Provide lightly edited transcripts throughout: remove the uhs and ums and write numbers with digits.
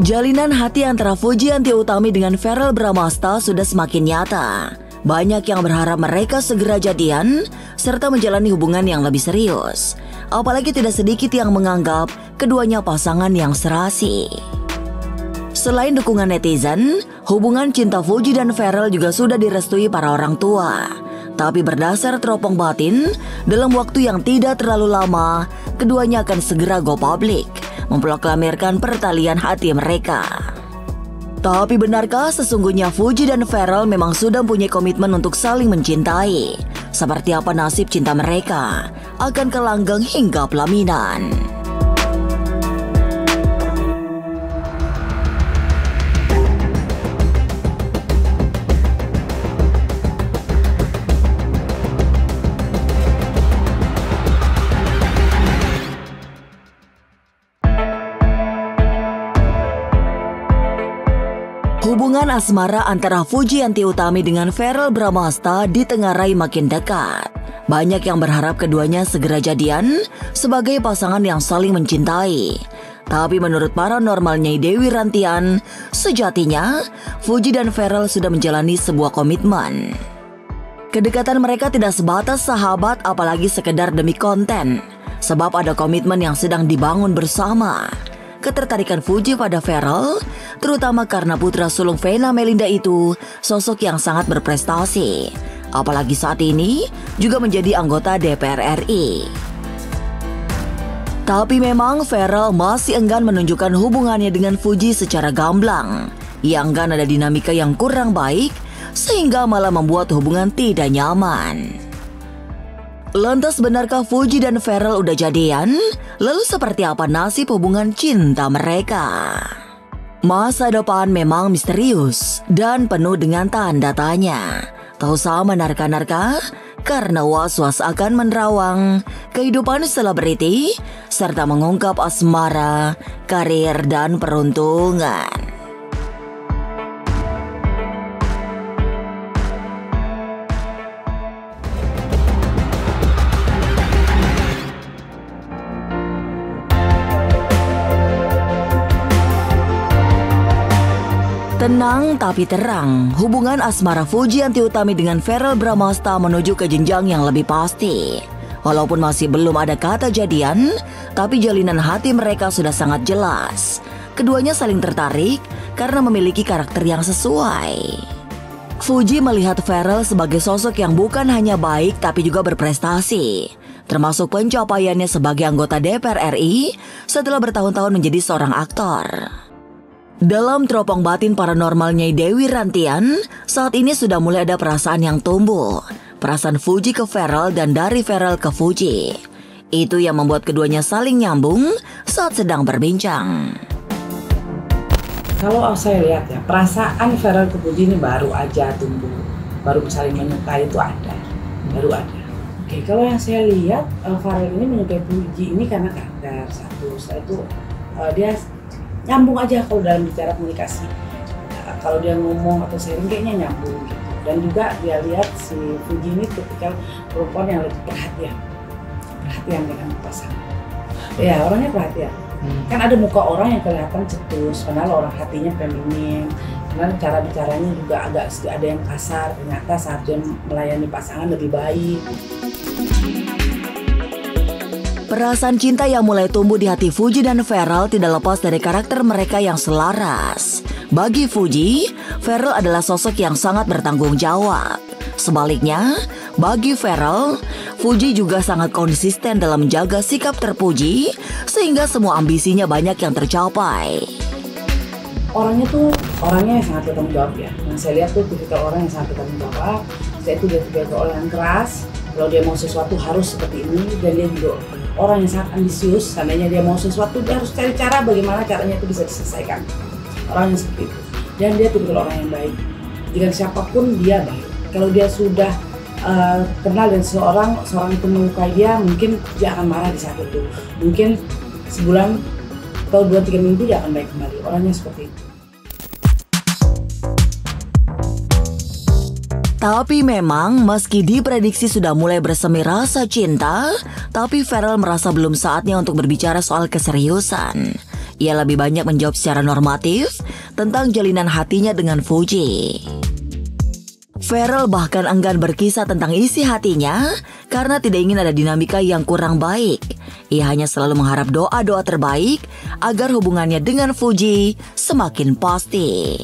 Jalinan hati antara Fujianti Utami dengan Verrell Bramasta sudah semakin nyata. Banyak yang berharap mereka segera jadian serta menjalani hubungan yang lebih serius. Apalagi tidak sedikit yang menganggap keduanya pasangan yang serasi. Selain dukungan netizen, hubungan cinta Fuji dan Verrell juga sudah direstui para orang tua. Tapi berdasar teropong batin, dalam waktu yang tidak terlalu lama, keduanya akan segera go public, memproklamirkan pertalian hati mereka. Tapi benarkah sesungguhnya Fuji dan Verrell memang sudah punya komitmen untuk saling mencintai? Seperti apa nasib cinta mereka? Akan langgeng hingga pelaminan? Hubungan asmara antara Fujianti Utami dengan Verrell Bramasta ditengarai makin dekat. Banyak yang berharap keduanya segera jadian sebagai pasangan yang saling mencintai. Tapi menurut paranormal Nyai Dewi Rantian, sejatinya Fuji dan Verrell sudah menjalani sebuah komitmen. Kedekatan mereka tidak sebatas sahabat, apalagi sekedar demi konten. Sebab ada komitmen yang sedang dibangun bersama. Ketertarikan Fuji pada Verrell, terutama karena putra sulung Vena Melinda itu sosok yang sangat berprestasi. Apalagi saat ini juga menjadi anggota DPR RI. Tapi memang Verrell masih enggan menunjukkan hubungannya dengan Fuji secara gamblang. Ia enggan ada dinamika yang kurang baik, sehingga malah membuat hubungan tidak nyaman. Lantas benarkah Fuji dan Verrell udah jadian? Lalu seperti apa nasib hubungan cinta mereka? Masa depan memang misterius dan penuh dengan tanda tanya. Tak usah menerka-nerka karena was-was akan menerawang kehidupan selebriti serta mengungkap asmara, karir, dan peruntungan. Tenang tapi terang, hubungan asmara Fujianti Utami dengan Verrell Bramasta menuju ke jenjang yang lebih pasti. Walaupun masih belum ada kata jadian, tapi jalinan hati mereka sudah sangat jelas. Keduanya saling tertarik karena memiliki karakter yang sesuai. Fuji melihat Verrell sebagai sosok yang bukan hanya baik tapi juga berprestasi. Termasuk pencapaiannya sebagai anggota DPR RI setelah bertahun-tahun menjadi seorang aktor. Dalam teropong batin paranormal Nyai Dewi Rantian, saat ini sudah mulai ada perasaan yang tumbuh. Perasaan Fuji ke Verrell dan dari Verrell ke Fuji. Itu yang membuat keduanya saling nyambung saat sedang berbincang. Kalau saya lihat ya, perasaan Verrell ke Fuji ini baru aja tumbuh. Baru saling menyukai itu ada. Baru ada. Oke, kalau yang saya lihat, Verrell ini menyukai Fuji ini karena karakter. Satu, setelah itu dia nyambung aja kalau dalam bicara komunikasi. Kalau dia ngomong atau sharing kayaknya nyambung gitu. Dan juga dia lihat si Fuji ini tipikal perempuan yang lebih perhatian dengan pasangan. Ya, orangnya perhatian. Kan ada muka orang yang kelihatan cetus, padahal orang hatinya feminin. Karena cara bicaranya juga agak ada yang kasar. Ternyata saat dia melayani pasangan lebih baik. Perasaan cinta yang mulai tumbuh di hati Fuji dan Verrell tidak lepas dari karakter mereka yang selaras. Bagi Fuji, Verrell adalah sosok yang sangat bertanggung jawab. Sebaliknya, bagi Verrell, Fuji juga sangat konsisten dalam menjaga sikap terpuji, sehingga semua ambisinya banyak yang tercapai. Orangnya yang sangat bertanggung jawab ya. Yang saya lihat tuh tipikal orang yang sangat bertanggung jawab. Saya itu dia tipikal orang yang keras. Kalau dia mau sesuatu harus seperti ini, dan dia juga orang yang sangat ambisius. Seandainya dia mau sesuatu, dia harus cari cara bagaimana caranya itu bisa diselesaikan. Orang yang seperti itu. Dan dia tipikal orang yang baik. Dengan siapapun dia baik. Kalau dia sudah kenal dan seorang itu menyukai dia, mungkin dia akan marah di saat itu. Mungkin sebulan atau 2-3 minggu dia akan baik kembali. Orangnya seperti itu. Tapi memang meski diprediksi sudah mulai bersemi rasa cinta, tapi Verrell merasa belum saatnya untuk berbicara soal keseriusan. Ia lebih banyak menjawab secara normatif tentang jalinan hatinya dengan Fuji. Farrell bahkan enggan berkisah tentang isi hatinya karena tidak ingin ada dinamika yang kurang baik. Ia hanya selalu mengharap doa-doa terbaik agar hubungannya dengan Fuji semakin pasti.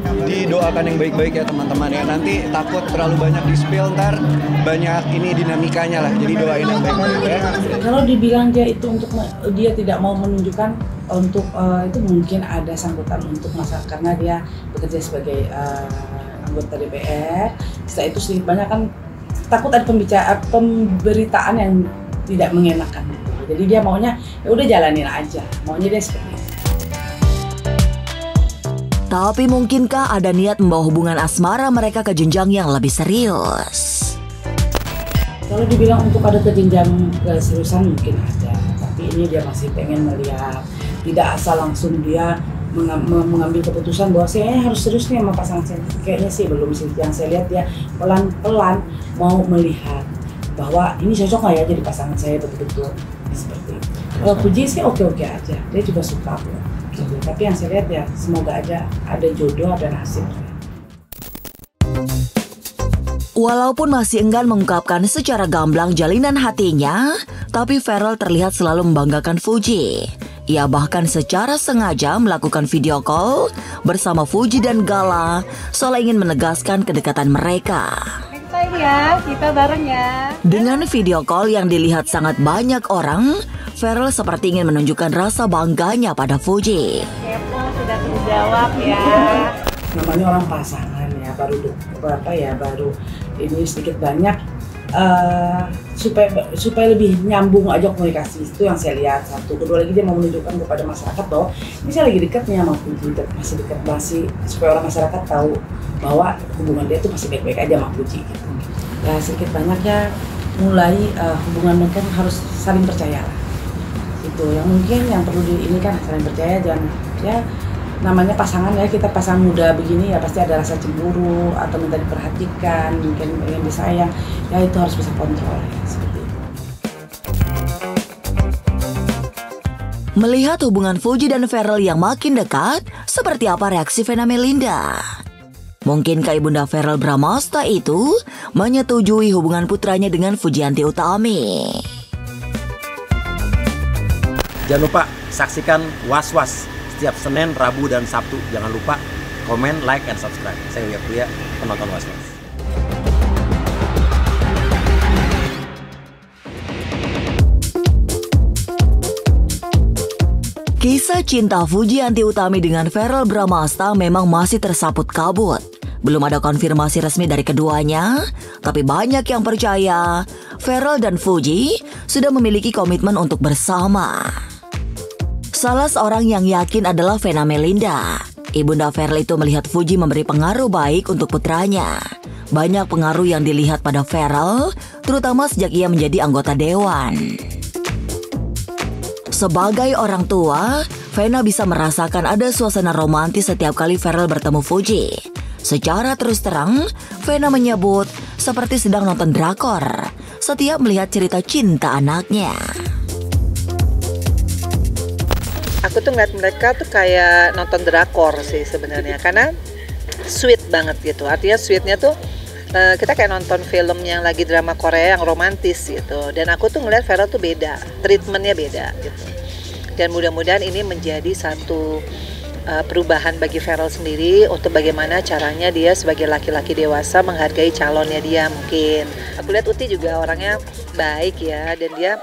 Didoakan yang baik-baik ya teman-teman ya. Nanti takut terlalu banyak di-spill, ntar banyak ini dinamikanya lah. Jadi doain yang baik-baik ya. Kalau dibilang dia itu dia tidak mau menunjukkan untuk itu mungkin ada sangkutan untuk masalah karena dia bekerja sebagai anggota DPR. Setelah itu sedikit banyak kan takut ada pemberitaan yang tidak mengenakan. Jadi dia maunya ya udah jalanin aja. Maunya dia seperti itu. Tapi mungkinkah ada niat membawa hubungan asmara mereka ke jenjang yang lebih serius? Kalau dibilang untuk ada ke jenjang keseriusan mungkin ada, tapi ini dia masih pengen melihat, tidak asal langsung dia mengambil keputusan bahwa saya harus serius nih sama pasangan saya. Kayaknya sih belum sih, yang saya lihat dia pelan-pelan mau melihat bahwa ini cocok nggak ya jadi pasangan saya betul-betul seperti itu. Kalau Fuji sih oke-oke aja, dia juga suka kok. Tapi yang saya lihat ya semoga aja ada jodoh, ada nasib. Walaupun masih enggan mengungkapkan secara gamblang jalinan hatinya, tapi Farrell terlihat selalu membanggakan Fuji. Ia bahkan secara sengaja melakukan video call bersama Fuji dan Gala, soalnya ingin menegaskan kedekatan mereka. Ya, kita bareng ya. Dengan video call yang dilihat sangat banyak orang, Farrell seperti ingin menunjukkan rasa bangganya pada Fuji. Kepo sudah terjawab ya. Namanya orang pasangan ya, baru ini sedikit banyak supaya lebih nyambung aja komunikasi, itu yang saya lihat. Satu, kedua lagi dia mau menunjukkan kepada masyarakat bahwa ini saya lagi dekat nih sama Fuji, masih dekat, supaya orang masyarakat tahu bahwa hubungan dia tuh masih baik-baik aja sama Fuji gitu. Ya sedikit banyaknya mulai hubungan mereka harus saling percaya lah. Itu yang mungkin yang perlu ini kan saling percaya, jangan ya namanya pasangan ya, kita pasangan muda begini ya pasti ada rasa cemburu atau minta diperhatikan, mungkin ingin disayang, ya itu harus bisa kontrol ya, seperti itu. Melihat hubungan Fuji dan Farrell yang makin dekat, seperti apa reaksi Vena Melinda? Mungkinkah Ibunda Farrell Bramasta itu menyetujui hubungan putranya dengan Fujianti Utami? Jangan lupa saksikan Was-Was setiap Senin, Rabu, dan Sabtu. Jangan lupa komen, like, and subscribe. Saya Uya Kuya, penonton Was-Was. Kisah cinta Fujianti Utami dengan Farrell Bramasta memang masih tersaput kabut. Belum ada konfirmasi resmi dari keduanya, tapi banyak yang percaya Farrell dan Fuji sudah memiliki komitmen untuk bersama. Salah seorang yang yakin adalah Vena Melinda. Ibunda Farrell itu melihat Fuji memberi pengaruh baik untuk putranya. Banyak pengaruh yang dilihat pada Farrell, terutama sejak ia menjadi anggota dewan. Sebagai orang tua, Vena bisa merasakan ada suasana romantis setiap kali Farrell bertemu Fuji. Secara terus terang, Vena menyebut seperti sedang nonton drakor setiap melihat cerita cinta anaknya. Aku tuh ngeliat mereka tuh kayak nonton drakor sih sebenarnya, karena sweet banget gitu. Artinya sweetnya tuh kita kayak nonton film yang lagi drama Korea yang romantis gitu. Dan aku tuh ngeliat Farrell tuh beda, treatmentnya beda gitu. Dan mudah-mudahan ini menjadi satu perubahan bagi Farrell sendiri untuk bagaimana caranya dia sebagai laki-laki dewasa menghargai calonnya dia mungkin. Aku lihat Uti juga orangnya baik ya, dan dia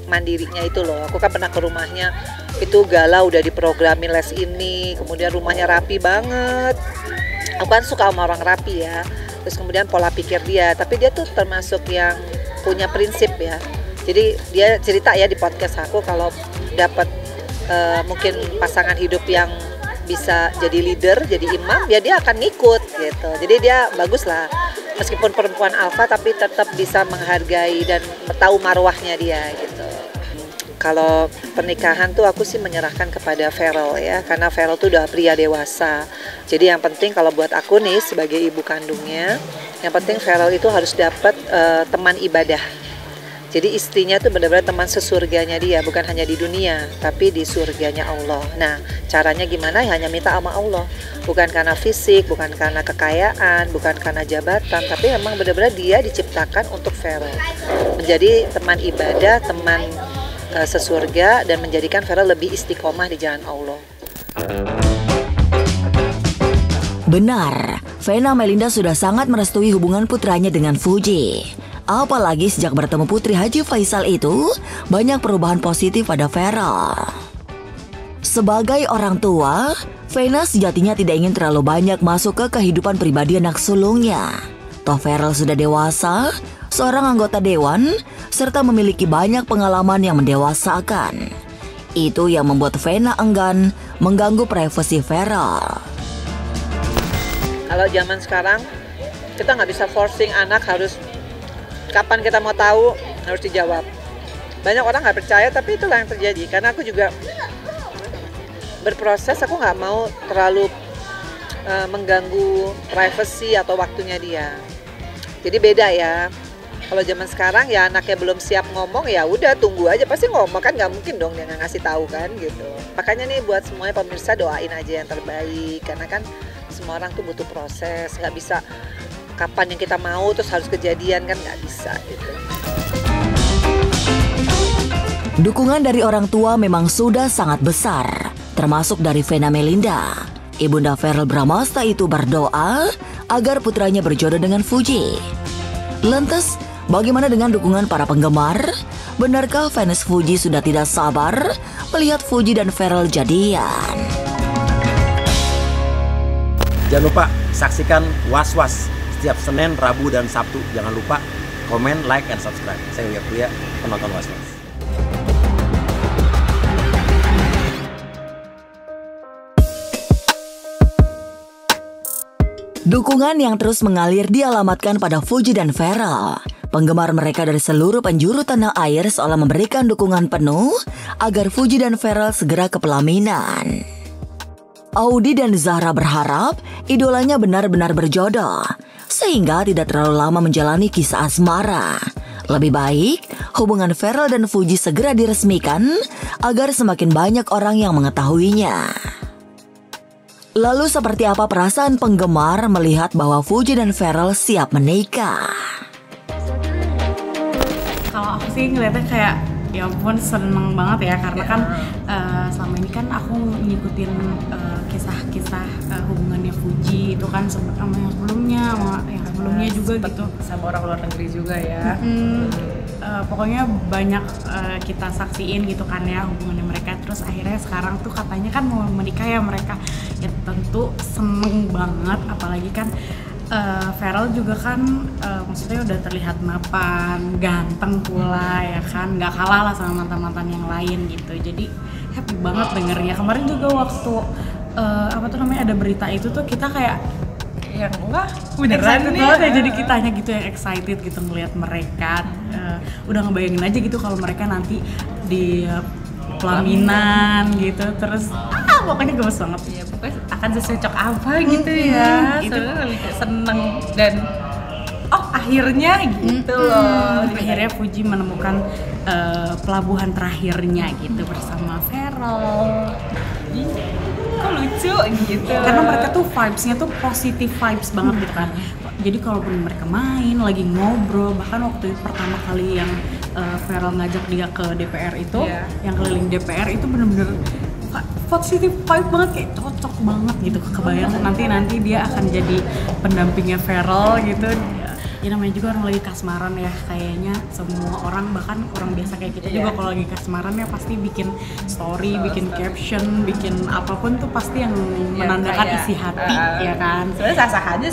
mandirinya itu loh. Aku kan pernah ke rumahnya, itu Gala udah diprogramin les ini, kemudian rumahnya rapi banget. Aku kan suka sama orang rapi ya. Terus kemudian pola pikir dia, tapi dia tuh termasuk yang punya prinsip ya. Jadi dia cerita ya di podcast aku kalau dapat mungkin pasangan hidup yang bisa jadi leader, jadi imam, ya dia akan ngikut gitu. Jadi dia bagus lah, meskipun perempuan alfa tapi tetap bisa menghargai dan tahu marwahnya dia gitu. Kalau pernikahan tuh aku sih menyerahkan kepada Farrell ya, karena Farrell tuh udah pria dewasa. Jadi yang penting kalau buat aku nih sebagai ibu kandungnya, yang penting Farrell itu harus dapat teman ibadah. Jadi istrinya tuh benar-benar teman sesurganya dia, bukan hanya di dunia, tapi di surganya Allah. Nah, caranya gimana? Hanya minta sama Allah. Bukan karena fisik, bukan karena kekayaan, bukan karena jabatan, tapi memang benar-benar dia diciptakan untuk Farel. Menjadi teman ibadah, teman sesurga, dan menjadikan Farel lebih istiqomah di jalan Allah. Benar, Vena Melinda sudah sangat merestui hubungan putranya dengan Fuji. Apalagi sejak bertemu Putri Haji Faisal itu, banyak perubahan positif pada Farel. Sebagai orang tua, Vena sejatinya tidak ingin terlalu banyak masuk ke kehidupan pribadi anak sulungnya. Toh Farel sudah dewasa, seorang anggota dewan, serta memiliki banyak pengalaman yang mendewasakan. Itu yang membuat Vena enggan mengganggu privasi Farel. Kalau zaman sekarang, kita nggak bisa forcing anak harus kapan kita mau tahu harus dijawab. Banyak orang nggak percaya, tapi itulah yang terjadi. Karena aku juga berproses, aku nggak mau terlalu mengganggu privasi atau waktunya dia. Jadi beda ya. Kalau zaman sekarang ya anaknya belum siap ngomong, ya udah tunggu aja, pasti ngomong kan, nggak mungkin dong dia nggak ngasih tahu kan gitu. Makanya nih buat semuanya pemirsa, doain aja yang terbaik, karena kan semua orang tuh butuh proses, nggak bisa kapan yang kita mau terus harus kejadian, kan nggak bisa gitu. Dukungan dari orang tua memang sudah sangat besar, termasuk dari Vena Melinda. Ibunda Verrell Bramasta itu berdoa agar putranya berjodoh dengan Fuji. Lantas, bagaimana dengan dukungan para penggemar? Benarkah fans Fuji sudah tidak sabar melihat Fuji dan Verrell jadian? Jangan lupa saksikan Was Was setiap Senin, Rabu, dan Sabtu. Jangan lupa komen, like, and subscribe. Saya Uya Kuya, penonton Was Was. Dukungan yang terus mengalir dialamatkan pada Fuji dan Verrell. Penggemar mereka dari seluruh penjuru tanah air seolah memberikan dukungan penuh agar Fuji dan Verrell segera ke pelaminan. Audi dan Zahra berharap idolanya benar-benar berjodoh, sehingga tidak terlalu lama menjalani kisah asmara. Lebih baik hubungan Verrell dan Fuji segera diresmikan agar semakin banyak orang yang mengetahuinya. Lalu seperti apa perasaan penggemar melihat bahwa Fuji dan Verrell siap menikah? Kalau aku sih ngeliatnya kayak ya ampun seneng banget ya, karena kan selama ini kan aku ngikutin kisah-kisah hubungannya Fuji itu kan sama yang sebelumnya, yang sebelumnya juga gitu, sama orang luar negeri juga ya. Pokoknya banyak kita saksiin gitu kan ya hubungannya mereka. Terus akhirnya sekarang tuh katanya kan mau menikah ya mereka. Ya tentu seneng banget, apalagi kan Verrell juga kan maksudnya udah terlihat mapan, ganteng pula ya kan, nggak kalah lah sama mantan-mantan yang lain gitu. Jadi happy banget dengernya. Kemarin juga waktu apa tuh namanya ada berita itu tuh kita kayak Yang enggak beneran excited nih banget ya, jadi kitanya gitu yang excited gitu ngelihat mereka. Udah ngebayangin aja gitu kalau mereka nanti di pelaminan gitu, terus pokoknya gemes banget ya, pokoknya akan secocok apa gitu ya. Itu Soalnya lebih kayak seneng dan akhirnya gitu loh. Akhirnya Fuji menemukan pelabuhan terakhirnya gitu bersama Verrell. Kok lucu gitu. Karena mereka tuh vibes-nya tuh positive vibes banget gitu kan. Jadi kalaupun mereka main, lagi ngobrol, bahkan waktu pertama kali yang Verrell ngajak dia ke DPR itu, yang keliling DPR itu bener-bener positive vibe banget, kayak cocok banget gitu. Kebayang nanti dia akan jadi pendampingnya Verrell gitu. Ya namanya juga orang lagi kasmaran ya, kayaknya semua orang, bahkan orang biasa kayak kita juga kalau lagi kasmaran ya pasti bikin story, bikin caption, bikin apapun tuh pasti yang menandakan kayak, isi hati ya kan. Sebenarnya sah-sah aja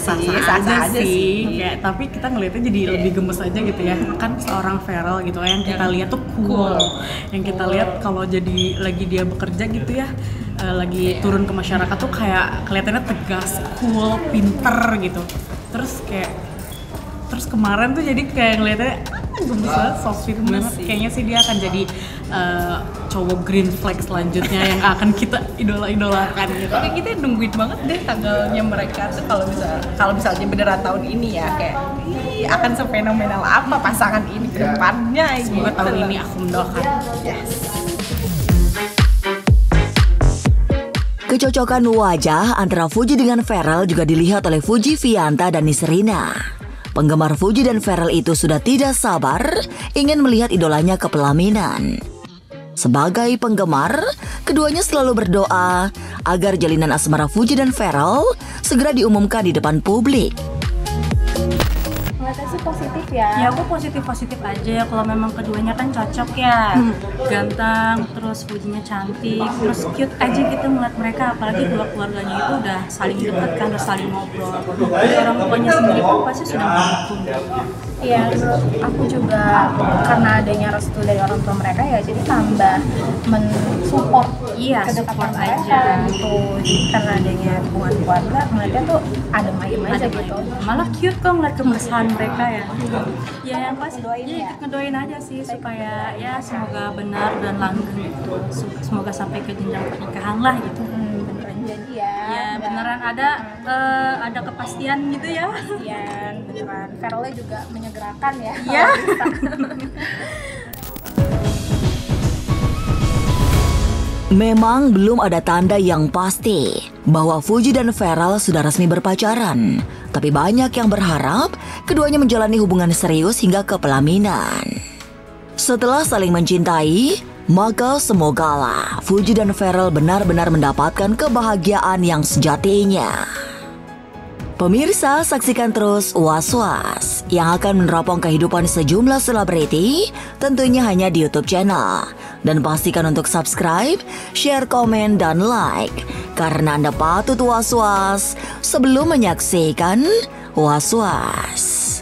sih. Kayak, tapi kita ngeliatnya jadi lebih gemes aja gitu ya. Kan seorang Verrell gitu yang kita lihat tuh cool. Yang kita lihat kalau jadi lagi dia bekerja gitu ya, lagi turun ke masyarakat tuh kayak kelihatannya tegas, cool, pinter gitu. Terus kemarin tuh jadi kayak ngeliatnya gemes, so sweet banget. Kayaknya sih dia akan jadi cowok green flag selanjutnya yang akan kita idola-idolakan gitu. Oke, kita nungguin banget deh tanggalnya mereka tuh kalau misalnya beneran tahun ini ya, kayak akan sefenomenal apa pasangan ini ke depannya. Semoga tahun ini aku mendoakan. Yes. Kecocokan wajah antara Fuji dengan Pharrell juga dilihat oleh Fuji Vianta dan Nisrina. Penggemar Fuji dan Pharrell itu sudah tidak sabar ingin melihat idolanya ke pelaminan. Sebagai penggemar, keduanya selalu berdoa agar jalinan asmara Fuji dan Pharrell segera diumumkan di depan publik. Ngeliatnya sih positif ya. Ya aku positif aja ya, kalau memang keduanya kan cocok ya. Ganteng, terus Fujinya cantik, terus cute aja gitu ngeliat mereka. Apalagi dua keluarganya itu udah saling dekat kan, udah saling ngobrol. Jadi orang tuanya sendiri pun pasti sudah mendukung. Iya, menurut aku juga karena adanya restu dari orang tua mereka ya, jadi tambah mensupport kedekatan mereka gitu. Jadi karena adanya hubungan keluarga, ngeliatnya tuh adem ayem aja gitu. Malah cute kok ngeliat kemesraan mereka ya. Ya yang pasti Doain ya. ngedoain aja sih supaya ya semoga benar dan langgeng gitu. Semoga sampai ke jenjang pernikahan lah gitu. Beneran jadi ya. Ya beneran ada kepastian gitu ya. Kepastian, beneran. Pharrell juga menyegerakan ya. Iya. Memang belum ada tanda yang pasti bahwa Fuji dan Pharrell sudah resmi berpacaran. Tapi banyak yang berharap keduanya menjalani hubungan serius hingga ke pelaminan. Setelah saling mencintai, maka semogalah Fuji dan Pharrell benar-benar mendapatkan kebahagiaan yang sejatinya. Pemirsa, saksikan terus Was Was yang akan meneropong kehidupan sejumlah selebriti, tentunya hanya di YouTube channel. Dan pastikan untuk subscribe, share, komen, dan like, karena Anda patut was-was sebelum menyaksikan Was Was.